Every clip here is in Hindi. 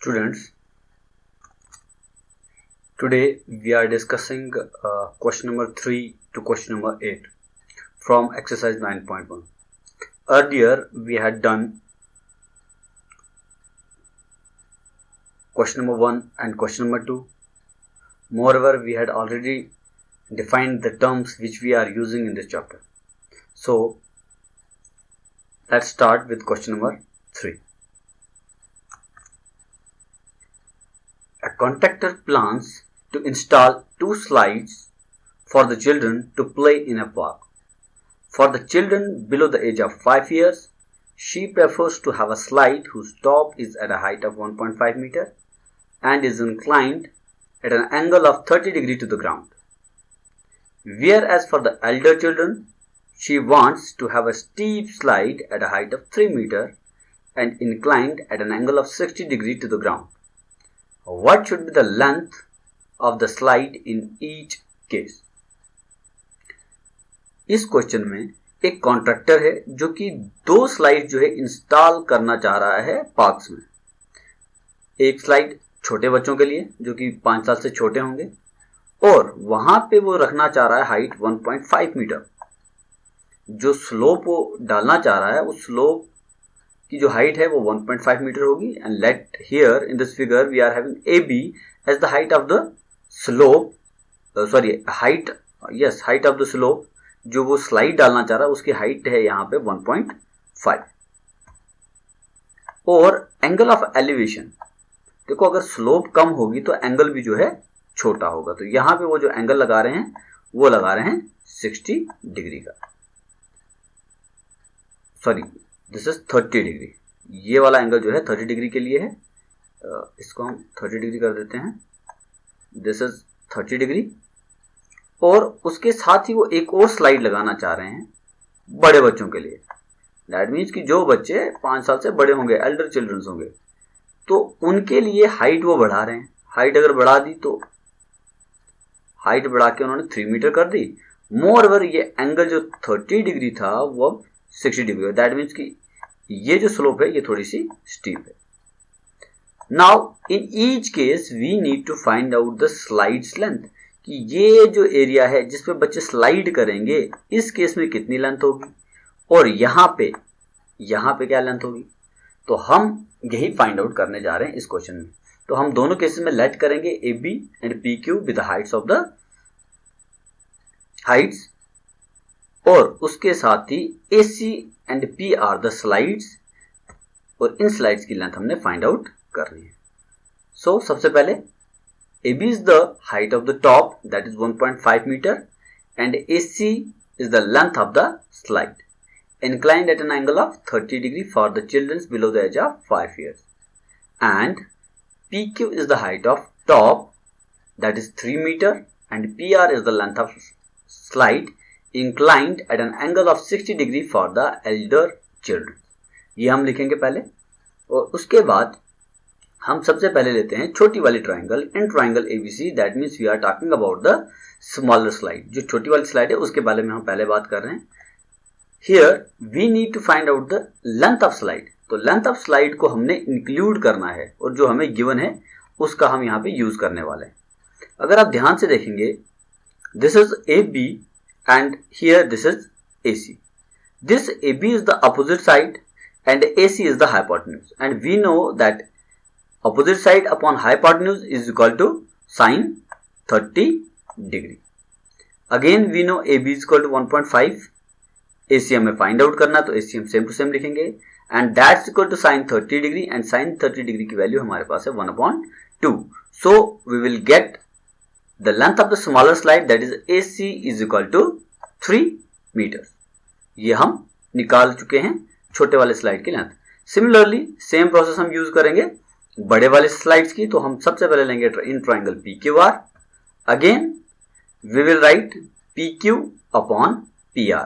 Students, today we are discussing question number 3 to question number 8 from exercise 9.1. Earlier we had done question number 1 and question number 2. Moreover, we had already defined the terms which we are using in this chapter. So, let's start with question number 3. A contractor plans to install 2 slides for the children to play in a park. For the children below the age of 5 years, she prefers to have a slide whose top is at a height of 1.5 meter and is inclined at an angle of 30 degrees to the ground. Whereas for the elder children, she wants to have a steep slide at a height of 3 meter and inclined at an angle of 60 degrees to the ground. What should be the length of the slide in each case? इस क्वेश्चन में एक कॉन्ट्रैक्टर है जो कि 2 स्लाइड जो है इंस्टॉल करना चाह रहा है पार्क्स में. एक स्लाइड छोटे बच्चों के लिए जो कि 5 साल से छोटे होंगे और वहां पे वो रखना चाह रहा है हाइट 1.5 मीटर. जो स्लोप वो डालना चाह रहा है उस स्लोप की जो हाइट है वो 1.5 मीटर होगी. And let here in this figure we are having AB as the height of the slope, height of the slope. जो वो स्लाइड डालना चाह रहा है उसकी हाइट है यहाँ पे 1.5. और एंगल ऑफ एलिवेशन, देखो अगर स्लोप कम होगी तो एंगल भी जो है छोटा होगा. तो यहाँ पे वो जो एंगल लगा रहे हैं वो लगा रहे हैं 60 डिग्री का. Sorry, this is 30 degree. ये वाला एंगल जो है 30 डिग्री के लिए है. इसको हम 30 डिग्री कर देते हैं. This is 30 degree. और उसके साथ ही वो एक और स्लाइड लगाना चाह रहे हैं बड़े बच्चों के लिए. दैट मीन्स कि जो बच्चे 5 साल से बड़े होंगे, एल्डर चिल्ड्रंस होंगे, तो उनके लिए हाइट वो बढ़ा रहे हैं. हाइट अगर बढ़ा दी तो हाइट बढ़ा के उन्होंने 3 मीटर कर दी. मोरओवर ये एंगल जो 30 डिग्री था वो 60 डिग्री. दैट मीन्स कि ये जो स्लोप है ये थोड़ी सी स्टीप है. Now in each case we need to find out the slides length, कि ये जो एरिया है जिसपे बच्चे स्लाइड करेंगे इस केस में कितनी लेंथ होगी और यहाँ पे क्या लेंथ होगी. तो हम यही फाइंड आउट करने जा रहे हैं इस क्वेश्चन में. तो हम दोनों केसेस में लेट करेंगे AB and PQ with the heights of the heights, और उसके साथ ही AC and P are the slides, और इन स्लाइड्स की लेंथ हमने फाइंड आउट करनी है. सो सबसे पहले AB is the height of the top, that is 1.5 meter, and AC is the length of the slide, inclined at an angle of 30 degree for the children below the age of 5 years. And PQ is the height of top, that is 3 meter, and PR is the length of slide, inclined at an angle of 60 degree for the elder children. ये हम लिखेंगे पहले, और उसके बाद हम सबसे पहले लेते हैं छोटी वाली triangle. In triangle ABC, that means we are talking about the smaller slide. जो छोटी वाली स्लाइड है उसके बारे में हम पहले बात कर रहे हैं. Here we need to find out the length of slide. तो लेंथ ऑफ स्लाइड को हमने इंक्लूड करना है और जो हमें गिवन है उसका हम यहाँ पे यूज करने वाले हैं. अगर आप ध्यान से देखेंगे, this is AB and here this is AC. This AB is the opposite side and AC is the hypotenuse, and we know that opposite side upon hypotenuse is equal to sin 30 degree. Again we know AB is equal to 1.5. AC हमें find out करना, तो AC हम सेम टू सेम लिखेंगे, and that's equal to sin 30 degree, and sin 30 degree की वैल्यू हमारे पास है 1/2. So we will get the length of the smaller slide, that is AC is equal to 3 meters. ये हम निकाल चुके हैं छोटे वाले स्लाइड की लेंथ. सिमिलरली सेम प्रोसेस हम यूज करेंगे बड़े वाले स्लाइड्स की. तो हम सबसे पहले लेंगे in triangle PQR. Again we will write PQ upon PR,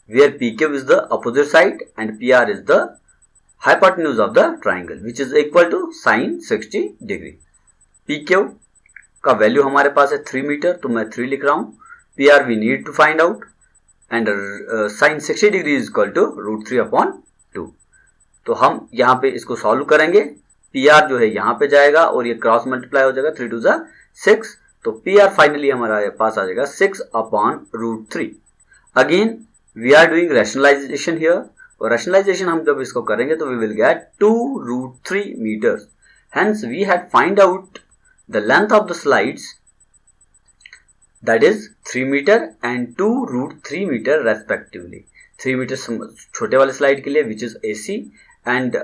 where PQ is the opposite side and PR is the hypotenuse of the triangle, which is equal to sine 60 degree. PQ का वैल्यू हमारे पास है 3 मीटर, तो मैं 3 लिख रहा हूं. PR we need to find out, and sine 60 degree is equal to √3/2. तो हम यहाँ पे इसको सॉल्व करेंगे. पी आर जो है यहाँ पे जाएगा और ये क्रॉस मल्टीप्लाई हो जाएगा, 3 2 जा 6, तो पी आर फाइनली हमारा पास आ जाएगा 6/√3। Again we are doing rationalisation here, और रैशनलाइजेशन हम जब इसको करेंगे तो we will get 2√3 metres. Hence we had find out the length of the slides, that is 3 metre and 2√3 metre respectively. 3 metre छोटे वाले स्लाइड के लिए which is AC, and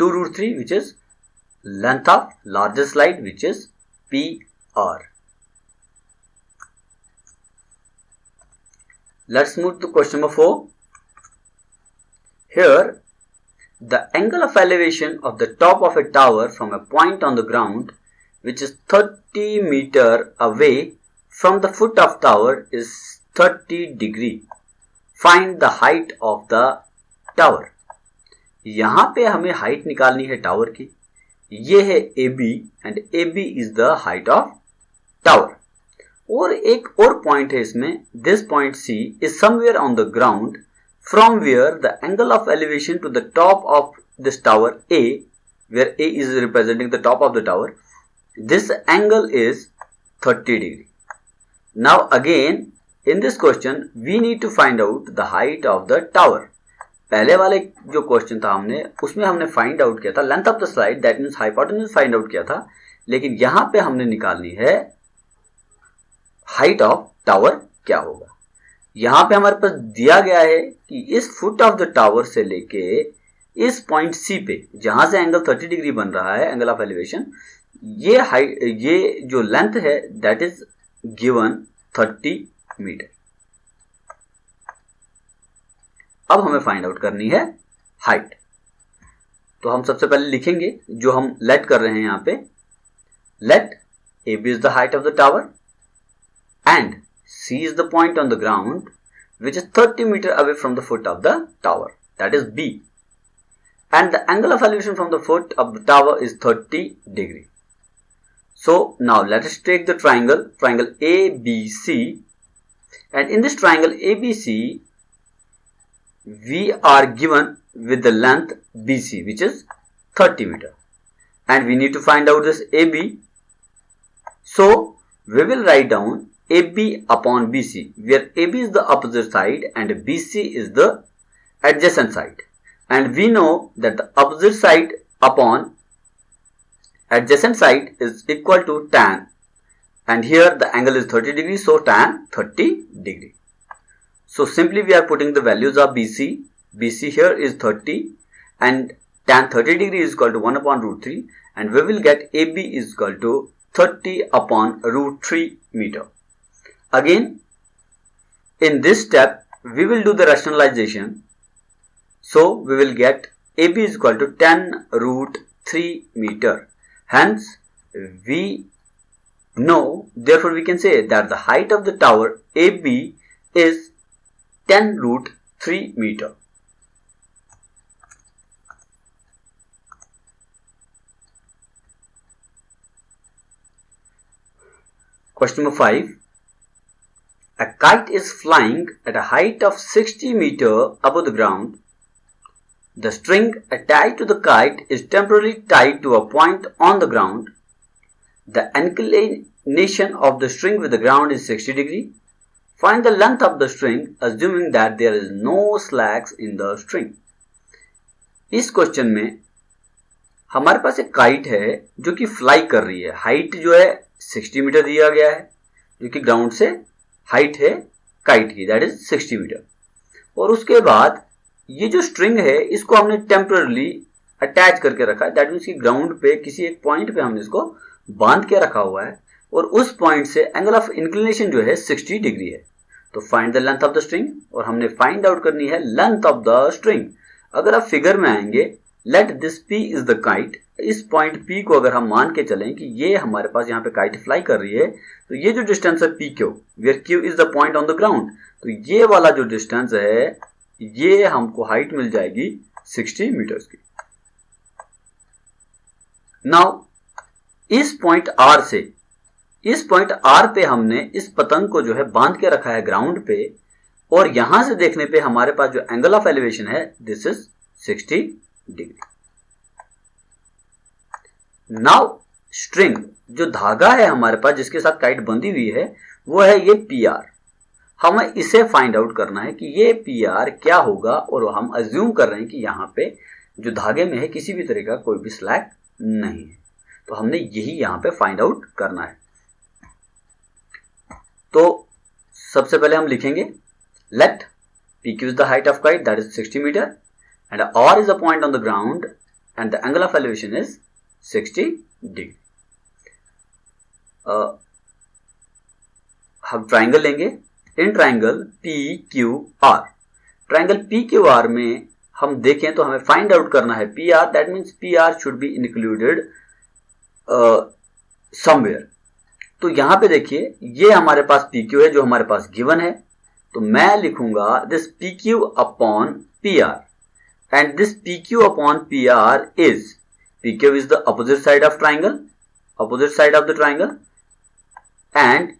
2√3 which is length of larger slide which is PR. Let's move to question number 4. Here, the angle of elevation of the top of a tower from a point on the ground which is 30 meter away from the foot of tower is 30 degree. Find the height of the tower. यहाँ पे हमें हाइट निकालनी है टावर की। ये है AB and AB is the height of tower. और एक और पॉइंट है इसमें, this point C is somewhere on the ground from where the angle of elevation to the top of this tower A, where A is representing the top of the tower, this angle is 30 degree. Now again in this question we need to find out the height of the tower. पहले वाले जो क्वेश्चन था उसमें हमने फाइंड आउट किया था length of the slide, that means hypotenuse find out किया था, लेकिन यहां पे हमने निकालनी है हाइट ऑफ टावर क्या होगा। यहां पे हमारे पास दिया गया है कि इस फुट ऑफ द टावर से लेके इस पॉइंट C पे जहां से एंगल 30 डिग्री बन रहा है, एंगल ऑफ एलिवेशन, ये जो लेंथ है दैट इज गिवन 30 मीटर। अब हमें फाइंड आउट करनी है हाइट। तो हम सबसे पहले लिखेंगे जो हम लेट कर रहे हैं यहां पे, let AB is the height of the tower and C is the point on the ground which is 30 meter away from the foot of the tower, that is B, and the angle of elevation from the foot of the tower is 30 degree. So now let us take the triangle ABC, and in this triangle ABC we are given with the length BC which is 30 meter, and we need to find out this AB. So we will write down AB upon BC, where AB is the opposite side and BC is the adjacent side, and we know that the opposite side upon adjacent side is equal to tan, and here the angle is 30 degree, so tan 30 degree. So simply we are putting the values of BC. BC here is 30 and tan 30 degree is equal to 1/√3, and we will get AB is equal to 30/√3 meter. Again, in this step we will do the rationalization. So we will get AB is equal to 10√3 meter. Hence we know, therefore we can say that the height of the tower AB is 10√3 meter. Question number 5. A kite is flying at a height of 60 meter above the ground. The string attached to the kite is temporarily tied to a point on the ground. The inclination of the string with the ground is 60 degree. Find the length of the string assuming that there is no slacks in the string. इस क्वेश्चन में हमारे पास एक काइट है जो कि फ्लाई कर रही है। हाइट जो है 60 मीटर दिया गया है, जो कि ग्राउंड से हाइट है काइट की, दैट इज 60 मीटर। और उसके बाद ये जो स्ट्रिंग है इसको हमने टेम्पररी अटैच करके रखा है, दैट मीन्स कि ग्राउंड पे किसी एक पॉइंट पे हमने इसको बांध के रखा हुआ है, और उस पॉइंट से एंगल ऑफ इंक्लिनेशन जो है 60 डिग्री है। तो find the length of the string, और हमने फाइंड आउट करनी है लेंथ ऑफ द स्ट्रिंग। अगर आप फिगर में आएंगे, let this P is the kite, इस पॉइंट P को अगर हम मान के चलें कि ये हमारे पास यहाँ पे काइट फ्लाई कर रही है, तो ये जो डिस्टेंस है PQ, where Q is the point on the ground, तो ये वाला जो डिस्टेंस है ये हमको हाइट मिल जाएगी 60 मीटर्स की। नाउ इस पॉइंट R पे हमने इस पतंग को जो है बांध के रखा है ग्राउंड पे, और यहां से देखने पे हमारे पास जो एंगल ऑफ एलिवेशन है this is 60 degree. Now string, जो धागा है हमारे पास जिसके साथ काइट बंधी हुई है, वो है ये पी आर। हमें इसे फाइंड आउट करना है कि ये पी आर क्या होगा, और हम अज्यूम कर रहे हैं कि यहाँ पे जो धागे में है किसी भी तरह का कोई भी स्लैग नहीं है, तो हमने यही यहाँ पे फाइंड आउट करना है। तो सबसे पहले हम लिखेंगे late PQ is the height of kite, that is 60 meter, and R is a point on the ground and the angle of elevation is 60 degree. हम ट्राइंगल लेंगे। In triangle PQR, triangle PQR में हम देखें तो हमें फाइंड आउट करना है PR, that means PR should be included somewhere. तो यहां पे देखिए ये हमारे पास PQ है जो हमारे पास गिवन है, तो मैं लिखूंगा this PQ upon PR, and this PQ upon PR is, PQ is the opposite side of triangle, opposite side of the triangle, and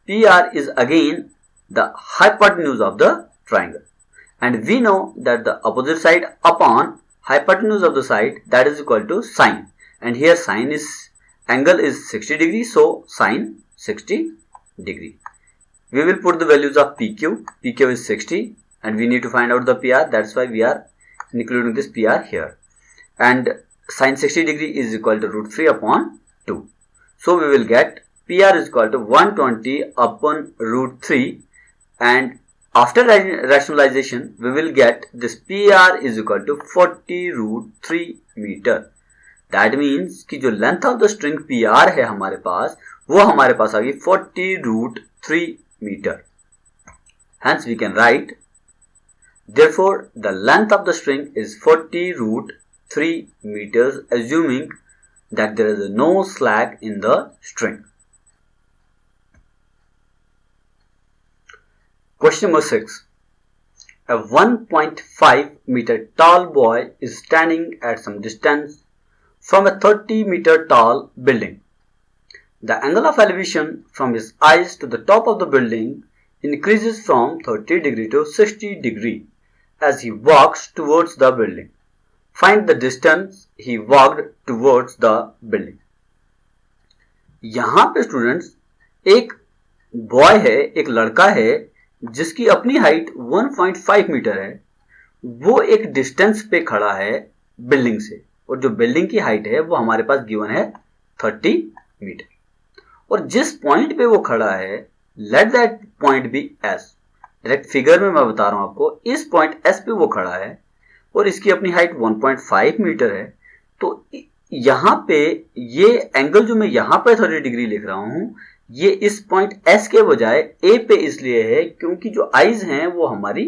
PR is again the hypotenuse of the triangle, and we know that the opposite side upon hypotenuse of the side, that is equal to sine, and here sine is, angle is 60 degree, so sine 60 degree. We will put the values of PQ. PQ is 60 and we need to find out the PR, that's why we are including this PR here, and sine 60 degree is equal to root 3 upon 2. So we will get PR is equal to 120 upon root 3, and after rationalization we will get this PR is equal to 40 root 3 meter. That means कि जो length of the string PR है हमारे पास, वो हमारे पास आ गई 40 root 3 meter. Hence we can write, therefore the length of the string is 40 root 3 meters, assuming that there is no slack in the string. Question number 6. A 1.5 meter tall boy is standing at some distance from a 30 meter tall building. The angle of elevation from his eyes to the top of the building increases from 30 degree to 60 degree as he walks towards the building. Find the distance he walked towards the building. यहाँ पे स्टूडेंट्स एक बॉय है, एक लड़का है जिसकी अपनी हाइट 1.5 मीटर है, वो एक डिस्टेंस पे खड़ा है बिल्डिंग से, और जो बिल्डिंग की हाइट है वो हमारे पास गिवन है 30 मीटर, और जिस पॉइंट पे वो खड़ा है let that point be S. Direct figure में मैं बता रहा हूं आपको, इस पॉइंट एस पे वो खड़ा है और इसकी अपनी हाइट 1.5 मीटर है, तो यहां पे ये एंगल जो मैं यहां पे 30 डिग्री लिख रहा हूं, ये इस पॉइंट एस के बजाय ए पे इसलिए है क्योंकि जो आईज हैं वो हमारी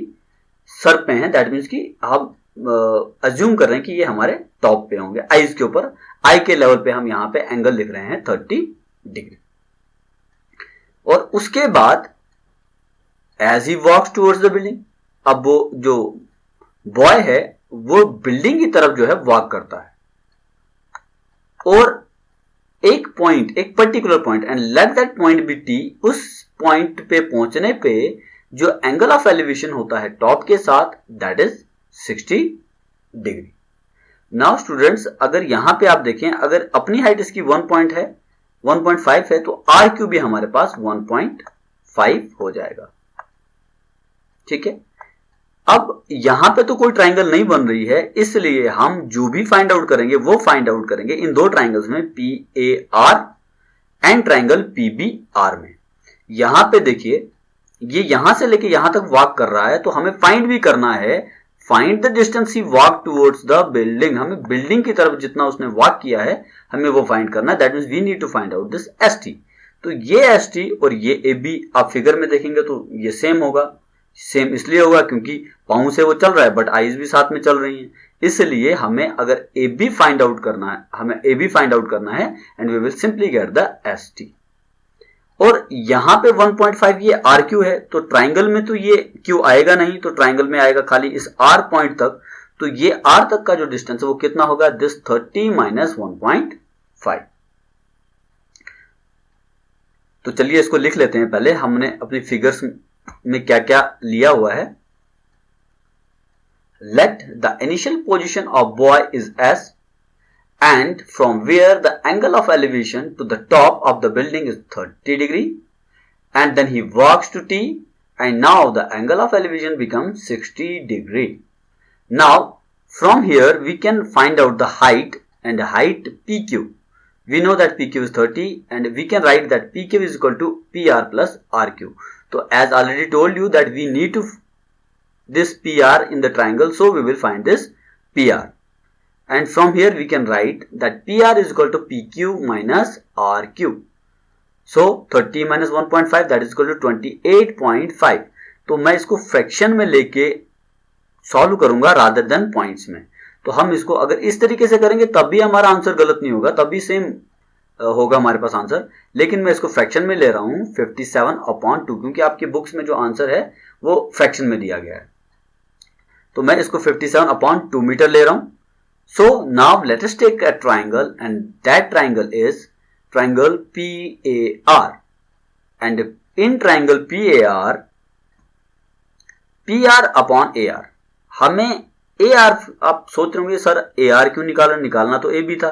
सर पे हैं, दैट मीन्स कि हम अज्यूम कर रहे हैं कि ये हमारे टॉप पे होंगे, आईज के ऊपर, आई के लेवल पे हम यहां पे एंगल लिख रहे हैं 30 डिग्री। और उसके बाद as he walks towards the building, अब वो जो बॉय है वो बिल्डिंग की तरफ जो है वॉक करता है, और एक पॉइंट, एक particular point, and let that point be T, उस पॉइंट पे पहुंचने पे जो एंगल ऑफ एलिवेशन होता है टॉप के साथ, that is 60 degree. Now students, अगर यहां पे आप देखें, अगर अपनी हाइट इसकी 1.5 है तो आर क्यू भी हमारे पास 1.5 हो जाएगा। ठीक है, अब यहां पे तो कोई ट्राइंगल नहीं बन रही है, इसलिए हम जो भी फाइंड आउट करेंगे वो फाइंड आउट करेंगे इन दो ट्राइंगल्स में, P A R and triangle P B R में। यहां पे देखिए ये यहां से लेके यहां तक वॉक कर रहा है, तो हमें फाइंड भी करना है, find the distance he walk towards the building. हमें बिल्डिंग की तरफ जितना उसने वॉक किया है हमें वो फाइंड करना है, that means we need to find out this S T. तो ये एस टी और ये ए बी आप फिगर में देखेंगे तो ये सेम होगा। सेम इसलिए होगा क्योंकि पाँव से वो चल रहा है बट आईज भी साथ में चल रही हैं, इसलिए हमें अगर ए बी फाइंड आउट करना है, हमें ए बी फाइंड आउट करना है, and we will simply get the S T. और यहां पे 1.5 ये आर क्यू है, तो ट्राइंगल में तो ये क्यू आएगा नहीं, तो ट्राइंगल में आएगा खाली इस आर पॉइंट तक, तो ये आर तक का जो डिस्टेंस है वो कितना होगा, दिस 30 माइनस 1.5। तो चलिए इसको लिख लेते हैं। पहले हमने अपनी फिगर्स में क्या क्या लिया हुआ है। Let the initial position of boy is S and from where the angle of elevation to the top of the building is 30 degree, and then he walks to T, and now the angle of elevation becomes 60 degree. Now from here we can find out the height, and height PQ. We know that PQ is 30, and we can write that PQ is equal to PR plus RQ. So as already told you that we need to this PR in the triangle, so we will find this PR. And from here we can write that PR is equal to PQ minus RQ. So 30 minus 1.5 that is equal to 28.5. तो मैं इसको फ्रैक्शन में लेके सॉल्व करूंगा रादर देन पॉइंट्स में. तो हम इसको अगर इस तरीके से करेंगे तब भी हमारा आंसर गलत नहीं होगा, तभी सेम होगा हमारे पास आंसर. लेकिन मैं इसको फ्रैक्शन में ले रहा हूं 57/2, क्योंकि आपके बुक्स में जो आंसर है वो फ्रैक्शन में दिया गया है. तो मैं इसको 57/2 मीटर ले रहा हूं. So now let us take a triangle, and that triangle is triangle PAR, and in triangle PAR, PR upon AR. हमें AR, आप सोच रहे होंगे सर AR क्यों निकालना तो AB था.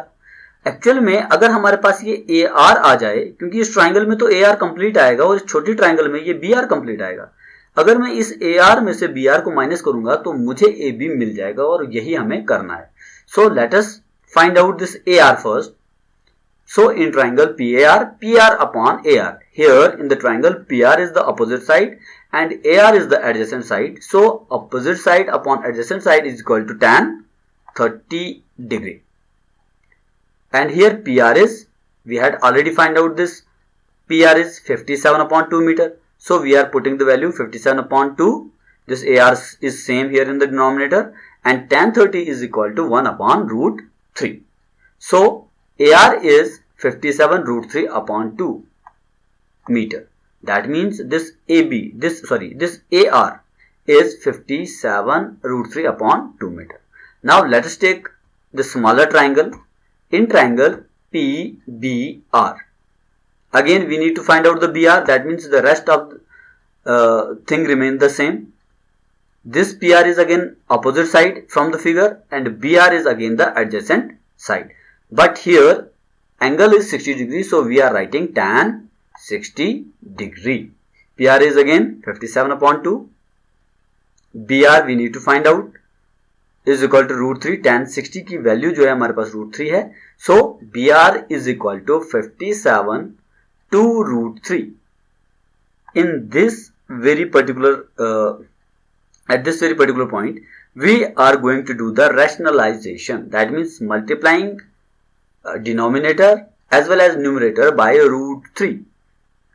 एक्चुअल में अगर हमारे पास ये AR आ जाए, क्योंकि इस ट्राइंगल में तो AR कंप्लीट आएगा और इस छोटी ट्राइंगल में ये BR कंप्लीट आएगा. अगर मैं इस AR में से BR को माइनस करूंगा तो मुझे AB मिल जाएगा, और यही हमें करना है. So let us find out this AR first. So in triangle PAR, PR upon AR. Here in the triangle PR is the opposite side and AR is the adjacent side. So opposite side upon adjacent side is equal to tan 30 degree. And here PR is, we had already find out this PR is 57/2 meter. So we are putting the value 57/2. This AR is same here in the denominator. And tan 30 is equal to 1/√3. So AR is 57√3/2 meter. That means this AR is 57√3/2 meter. Now let us take the smaller triangle. In triangle PBR, again we need to find out the BR. That means the rest of thing remain the same. This PR is again opposite side from the figure, and BR is again the adjacent side. But here angle is 60 degree, so we are writing tan 60 degree. PR is again 57/2. BR we need to find out is equal to √3. tan 60 की वैल्यू जो है हमारे पास √3 है. So BR is equal to 57 to √3. In this very particular at this very particular point, we are going to do the rationalization. That means multiplying denominator as well as numerator by √3.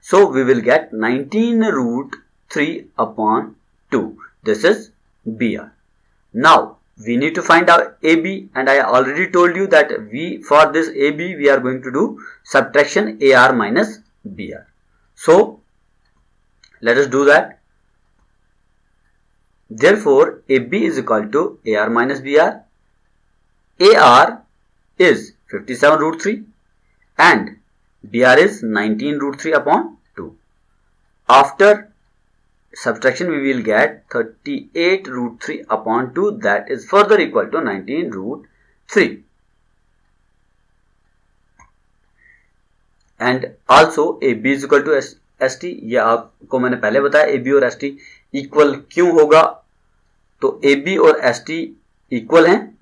So we will get 19√3/2. This is BR. Now we need to find out AB, and I already told you that for this AB we are going to do subtraction AR minus BR. So let us do that. Therefore AB is equal to AR minus BR. AR is 57√3 and BR is 19√3/2. After subtraction we will get 38√3/2, that is further equal to 19√3. And also AB is equal to ST. ये आपको मैंने पहले बताया AB और ST इक्वल क्यों होगा. तो AB और ST इक्वल हैं,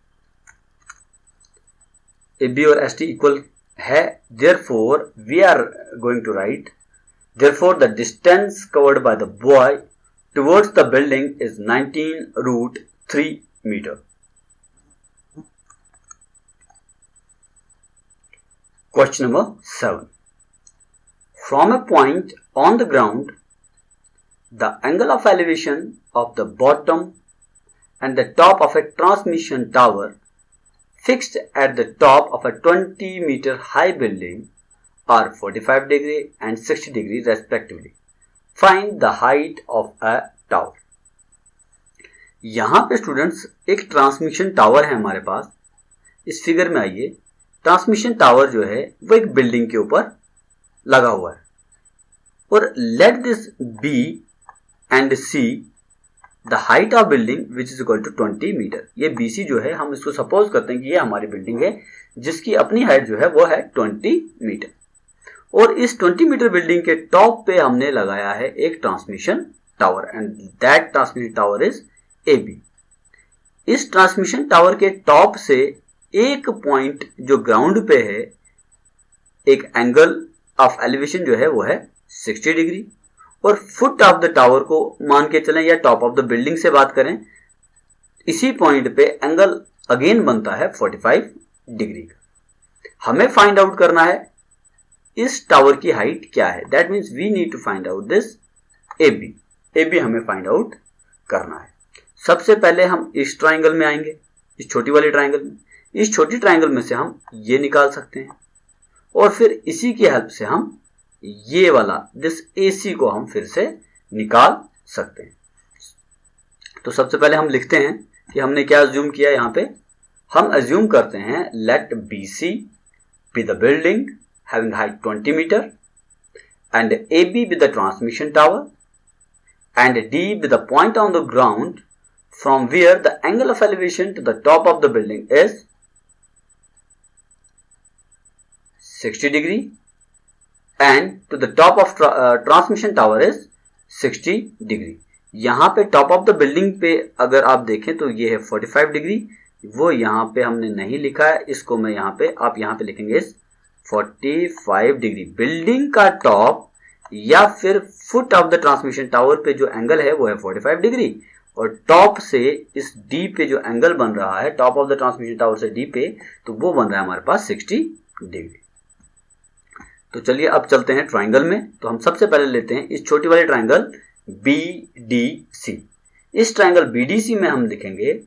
AB और ST इक्वल है. Therefore we are going to write, therefore the distance covered by the boy towards the building is 19√3 meter. Question number 7. From a point on the ground, the angle of elevation of the bottom and the top of a transmission tower fixed at the top of a 20-meter high building are 45 degree and 60 degree respectively. Find the height of a tower. यहां पे स्टूडेंट्स एक ट्रांसमिशन टावर है हमारे पास. इस फिगर में आइए, ट्रांसमिशन टावर जो है वो एक बिल्डिंग के ऊपर लगा हुआ है, और let this B and C the height of building which is equal to 20 metre. ये BC जो है हम इसको सपोज करते हैं कि ये हमारी बिल्डिंग है जिसकी अपनी हाइट जो है वो है 20 मीटर, और इस 20 मीटर बिल्डिंग के टॉप पे हमने लगाया है एक transmission tower and that transmission tower is AB। इस ट्रांसमिशन टावर के टॉप से एक पॉइंट जो ग्राउंड पे है, एक एंगल ऑफ एलिवेशन जो है वो है 60 डिग्री, और फुट ऑफ द टावर को मान के चलें या टॉप ऑफ द बिल्डिंग से बात करें, इसी पॉइंट पे एंगल अगेन बनता है 45 डिग्री का। हमें फाइंड आउट करना है इस टावर की हाइट क्या है। That means we need to find out this AB हमें फाइंड आउट करना है। सबसे पहले हम इस ट्राइंगल में आएंगे, इस छोटी वाली ट्राइंगल में। इस छोटी ट्राइंगल में से हम ये निकाल सकते हैं और फिर इसी की हेल्प से हम ये वाला दिस AC को हम फिर से निकाल सकते हैं। तो सबसे पहले हम लिखते हैं कि हमने क्या अज्यूम किया। यहां पे हम अज्यूम करते हैं late BC be the building having height 20 meter and AB be the transmission tower and D be the point on the ground from where the angle of elevation to the top of the building is 60 degree and to the top of transmission tower is 60 degree। यहाँ पे टॉप ऑफ द बिल्डिंग पे अगर आप देखें तो ये है 45 डिग्री, वो यहाँ पे हमने नहीं लिखा है, इसको मैं यहाँ पे आप यहाँ पे लिखेंगे 45 डिग्री। बिल्डिंग का टॉप या फिर foot of the transmission tower पे जो एंगल है वो है 45 डिग्री, और टॉप से इस D पे जो एंगल बन रहा है top of the transmission tower से D पे, तो वो बन रहा है हमारे पास 60 डिग्री। तो चलिए अब चलते हैं ट्राइंगल में। तो हम सबसे पहले लेते हैं इस छोटी वाली ट्राइंगल BDC। इस ट्राइंगल BDC में हम लिखेंगे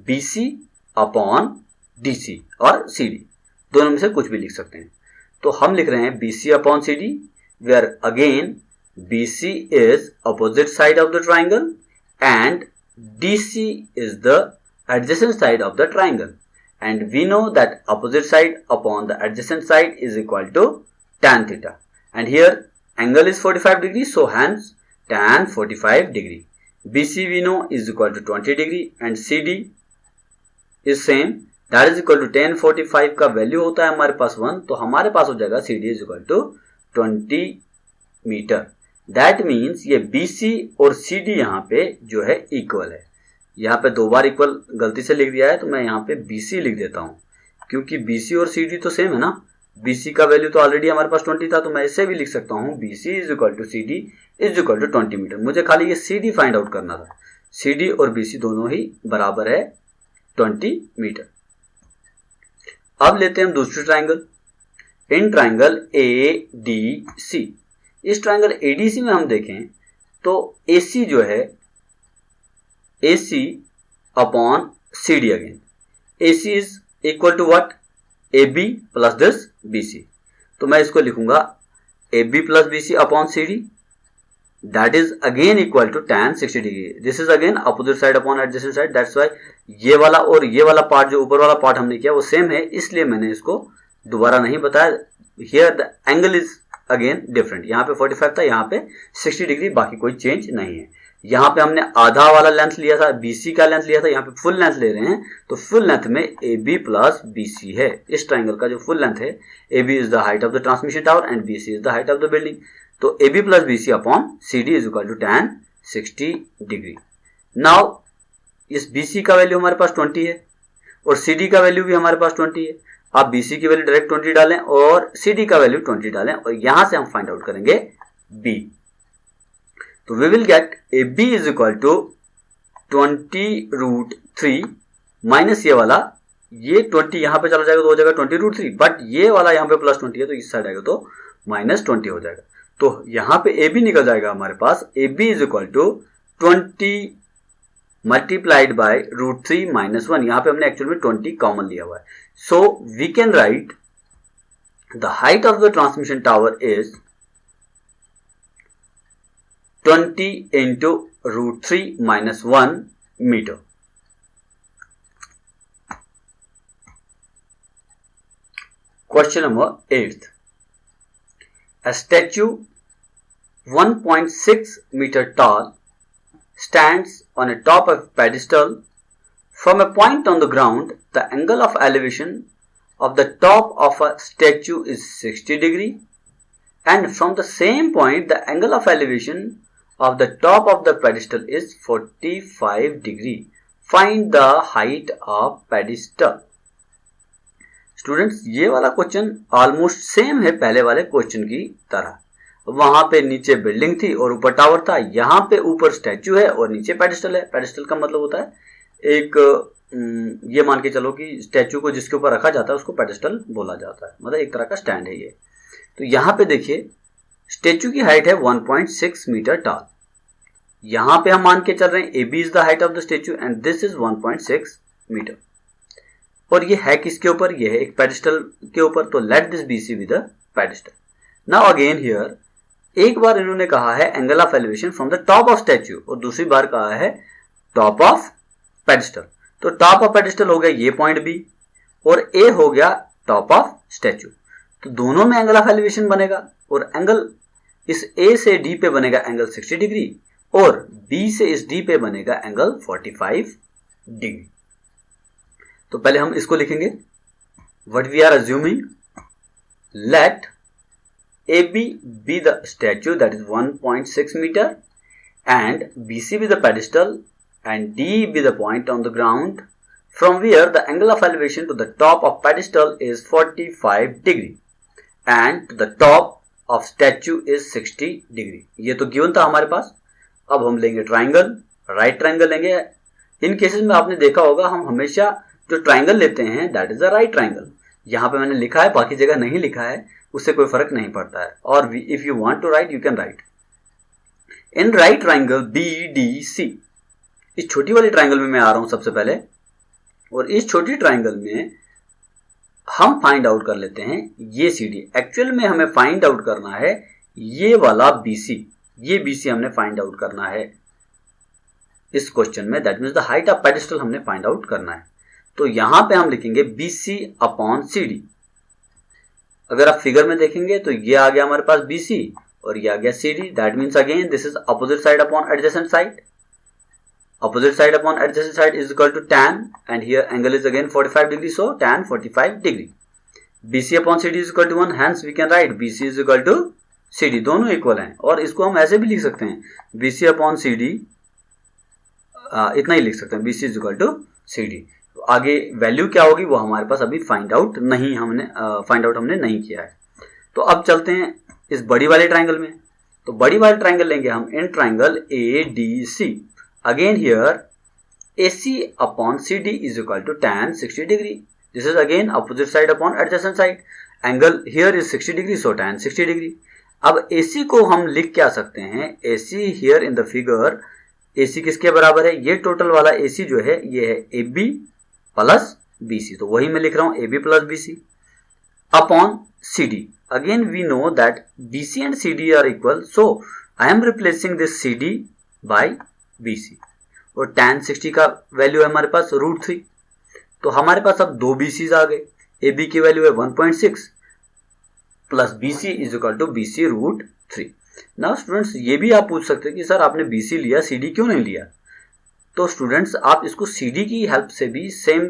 BC अपॉन DC और CD, दोनों में से कुछ भी लिख सकते हैं। तो हम लिख रहे हैं BC upon CD, where again BC is opposite side of the triangle and DC is the adjacent side of the triangle, and we know that opposite side upon the adjacent side is equal to tan theta, and here angle is 45 degree, so hence tan 45 degree। BC we know is equal to 20 degree and CD is same, that is equal to tan 45 का वैल्यू होता है हमारे पास 1, तो हमारे पास हो जाएगा CD is equal to 20 metre. That means ये BC और CD यहाँ पे जो है इक्वल है। यहाँ पे 2 बार इक्वल गलती से लिख दिया है, तो मैं यहाँ पे BC लिख देता हूँ, क्योंकि BC और CD तो सेम है ना। BC का वैल्यू तो ऑलरेडी हमारे पास 20 था, तो मैं इसे भी लिख सकता हूँ BC is equal to CD is equal to 20 metre. मुझे खाली ये CD फाइंड आउट करना था। CD और BC दोनों ही बराबर है 20 मीटर। अब लेते हैं हम दूसरी ट्राइंगल, इन ट्राइंगल ADC। इस ट्राइंगल ADC में हम देखें तो AC जो है AC upon CD again. AC is equal to what, AB plus this BC। तो मैं इसको लिखूंगा AB plus BC upon CD, that is again equal to tan 60 degree. This is again opposite side upon adjacent side, that's why ये वाला और ये वाला पार्ट जो ऊपर वाला पार्ट हमने किया वो सेम है, इसलिए मैंने इसको दोबारा नहीं बताया। Here the angle is again different, यहाँ पे 45 था, यहाँ पे 60 डिग्री, बाकी कोई चेंज नहीं है। यहाँ पे हमने आधा वाला लेंथ लिया था, BC का लेंथ लिया था, यहाँ पे फुल लेंथ ले रहे हैं, तो फुल लेंथ में AB प्लस BC है। इस ट्राइंगल का जो फुल लेंथ है, AB is the height of the transmission tower and BC is the height of the building, तो AB plus BC upon CD is equal to tan 60 degree. Now इस BC का वैल्यू हमारे पास 20 है और CD का वैल्यू भी हमारे पास 20 है। आप BC की वैल्यू डायरेक्ट 20 डालें और CD का वैल्यू 20 डालें, और यहां से हम फाइंड आउट करेंगे B। तो we will get AB is equal to 20√3 minus ये वाला, ये 20 यहां पे चला जाएगा तो हो जाएगा 20√3, बट ये वाला यहां पे प्लस 20 है तो इस साइड आएगा तो माइनस 20 हो जाएगा। तो यहां पे AB निकल जाएगा हमारे पास, AB is equal to 20 multiplied by √3 minus 1। यहां पे हमने एक्चुअल में 20 कॉमन लिया हुआ है, so we can write the height of the transmission tower is 20 into √3 minus 1 meter. Question number 8. A statue 1.6 meter tall stands on a top of a pedestal. From a point on the ground, the angle of elevation of the top of a statue is 60 degree, and from the same point the angle of elevation of the top of the pedestal is 45 degree. Find the height of pedestal. Students, ये वाला क्वेश्चन ऑलमोस्ट सेम है पहले वाले क्वेश्चन की तरह। वहां पे नीचे बिल्डिंग थी और ऊपर टावर था, यहाँ पे ऊपर स्टैचू है और नीचे पेडिस्टल है। पेडिस्टल का मतलब होता है एक ये मान के चलो कि स्टैचू को जिसके ऊपर रखा जाता है उसको पेडिस्टल बोला जाता है, मतलब एक तरह का स्टैंड है ये। तो यहाँ पे देखिए स्टैचू की हाइट है 1.6 मीटर टॉल। यहाँ पे हम मान के चल रहे हैं AB is the height of the statue and this is 1.6 metre. और ये है किसके ऊपर? ये है एक पेडिस्टल के ऊपर। तो let this BC with the pedestal. Now again here एक बार इन्होंने कहा है angle of elevation from the top of statute और दूसरी बार कहा है टॉप ऑफ पेडिस्टल। तो टॉप ऑफ पेडिस्टल हो गया ये पॉइंट B और A हो गया टॉप ऑफ स्टैचू। तो दोनों में एंगल ऑफ एलिवेशन बनेगा और एंगल इस A से D पे बनेगा एंगल 60 डिग्री और B से इस D पे बनेगा एंगल 45 डिग्री। तो पहले हम इसको लिखेंगे। What we are assuming, let AB be the statue that is 1.6 meter and BC be the pedestal and D be the point on the ground from where the angle of elevation to the top of pedestal is 45 degree and to the top of statue is 60 degree। ये तो गिवन था हमारे पास। अब हम लेंगे ट्राइंगल, राइट ट्राइंगल लेंगे। इन केसेस में आपने देखा होगा हम हमेशा जो ट्राइंगल लेते हैं that is a right triangle. यहाँ पे मैंने लिखा है, बाकी जगह नहीं लिखा है, उससे कोई फर्क नहीं पड़ता है। और if you want to write you can write in right triangle BDC। इस छोटी वाली ट्राइंगल में मैं आ रहा हूं सबसे पहले और इस छोटी ट्राइंगल में हम फाइंड आउट कर लेते हैं ये CD। एक्चुअल में हमें फाइंड आउट करना है ये वाला BC। ये BC हमने फाइंड आउट करना है इस क्वेश्चन में। That means the height of pedestal हमने फाइंड आउट करना है। तो यहां पे हम लिखेंगे BC अपॉन CD। अगर आप फिगर में देखेंगे तो ये आ गया हमारे पास BC और ये आ गया CD। That means again this is opposite side upon adjacent side. Opposite side upon adjacent side is equal to tan and here angle is again 45 degree, so tan 45 degree। BC upon CD is equal to 1, hence we can write BC is equal to CD। दोनों इक्वल हैं और इसको हम ऐसे भी लिख सकते हैं BC अपॉन CD, इतना ही लिख सकते हैं BC is equal to CD। आगे वैल्यू क्या होगी वो हमारे पास अभी फाइंड आउट हमने नहीं किया है। तो अब चलते हैं इस बड़ी वाले ट्राइंगल में। तो बड़ी वाले ट्राइंगल लेंगे हम in triangle ADC। Again here AC upon CD is equal to tan 60 degree. This is again opposite side upon adjacent side. Angle here is 60 degree, so tan 60 degree. अब AC को हम लिख क्या सकते हैं? AC here in the figure AC किसके बराबर है? ये टोटल वाला AC जो है ये है AB प्लस BC। तो वही मैं लिख रहा हूं AB plus BC upon CD। Again we know that BC and CD are equal, so I am replacing this CD by BC। और tan 60 का वैल्यू है हमारे पास √3। तो हमारे पास अब दो BCs आ गए। AB की वैल्यू है 1.6 plus BC is equal to BC √3। Now students ये भी आप पूछ सकते हैं कि सर आपने BC लिया, CD क्यों नहीं लिया? तो स्टूडेंट्स आप इसको CD की हेल्प से भी सेम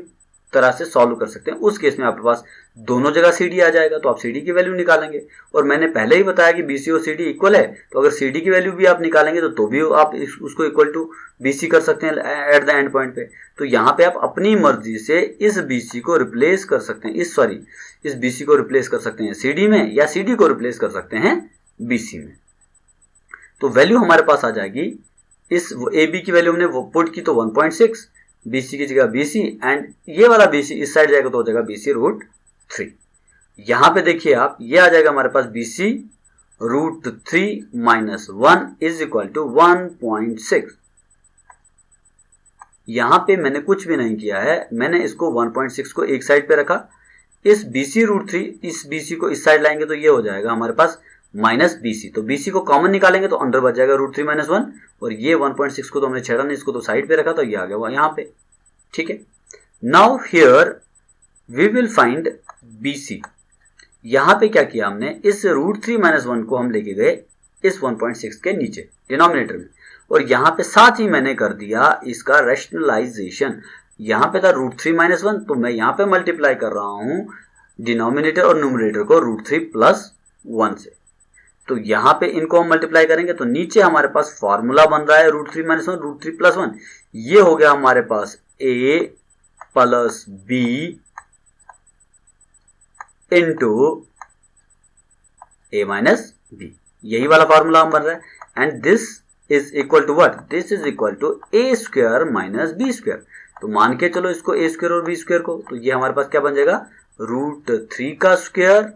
तरह से सॉल्व कर सकते हैं। उस केस में आपके पास दोनों जगह CD आ जाएगा तो आप CD की वैल्यू निकालेंगे। और मैंने पहले ही बताया कि BC और CD इक्वल है, तो अगर CD की वैल्यू भी आप निकालेंगे तो भी आप उसको इक्वल टू BC कर सकते हैं एट द एंड पॉइंट पे। तो यहाँ पे आप अपनी मर्जी से इस BC को रिप्लेस कर सकते हैं, इस BC को रिप्लेस कर सकते हैं CD में या CD को रिप्लेस कर सकते हैं BC में। तो वैल्यू हमारे पास आ जाएगी, इस AB की वैल्यू हमने वो पुट की तो 1.6, BC की जगह BC एंड ये वाला BC इस साइड जाएगा तो हो जाएगा BC √3। यहां पे देखिए आप, ये आ जाएगा हमारे पास BC √3 minus 1 is equal to 1.6। यहां पे मैंने कुछ भी नहीं किया है, मैंने इसको 1.6 को एक साइड पे रखा। इस BC √3 इस BC को इस साइड लाएंगे तो ये हो जाएगा हमारे पास माइनस BC। तो BC को कॉमन निकालेंगे तो अंडर बच जाएगा √3 माइनस 1 और ये 1.6 को तो हमने छेड़ा नहीं, इसको तो साइड पे रखा तो ये आ गया यहाँ पे। ठीक है, now here we will find BC। यहाँ पे क्या किया हमने, इस √3 माइनस 1 को हम लेके गए इस 1.6 के नीचे डिनोमिनेटर में और यहां पे साथ ही मैंने कर दिया इसका रेशनलाइजेशन। यहां पे था √3 - 1, तो मैं यहां पे मल्टीप्लाई कर रहा हूं डिनोमिनेटर और न्यूमरेटर को √3 + 1 से। तो यहां पे इनको हम मल्टीप्लाई करेंगे तो नीचे हमारे पास फॉर्मूला बन रहा है √3 - 1 √3 + 1। ये हो गया हमारे पास a + b into a - b, यही वाला फॉर्मूला हम बन रहा है। And this is equal to what? This is equal to a² - b²। तो मान के चलो इसको a² और b² को, तो ये हमारे पास क्या बन जाएगा? √3 का स्क्वायर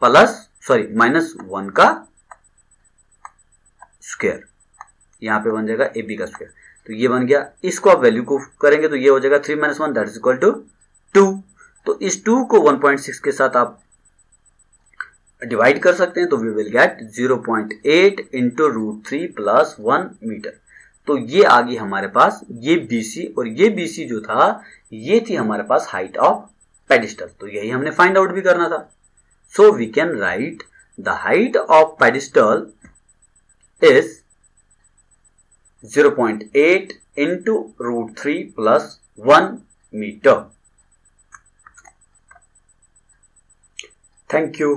-1 का स्क्वायर, यहां पे बन जाएगा ab का स्क्वायर। तो ये बन गया। इसको आप वैल्यू को करेंगे तो ये हो जाएगा 3 - 1 दैट इज इक्वल टू 2। तो इस 2 को 1.6 के साथ आप डिवाइड कर सकते हैं, तो we will get 0.8 into √3 + 1 metre. तो ये आ गई हमारे पास ये BC, और ये BC जो था ये थी हमारे पास हाइट ऑफ पेडिस्टल। तो यही हमने फाइंड आउट भी करना था। So we can write the height of pedestal is 0.8 into √3 + 1 metre. Thank you.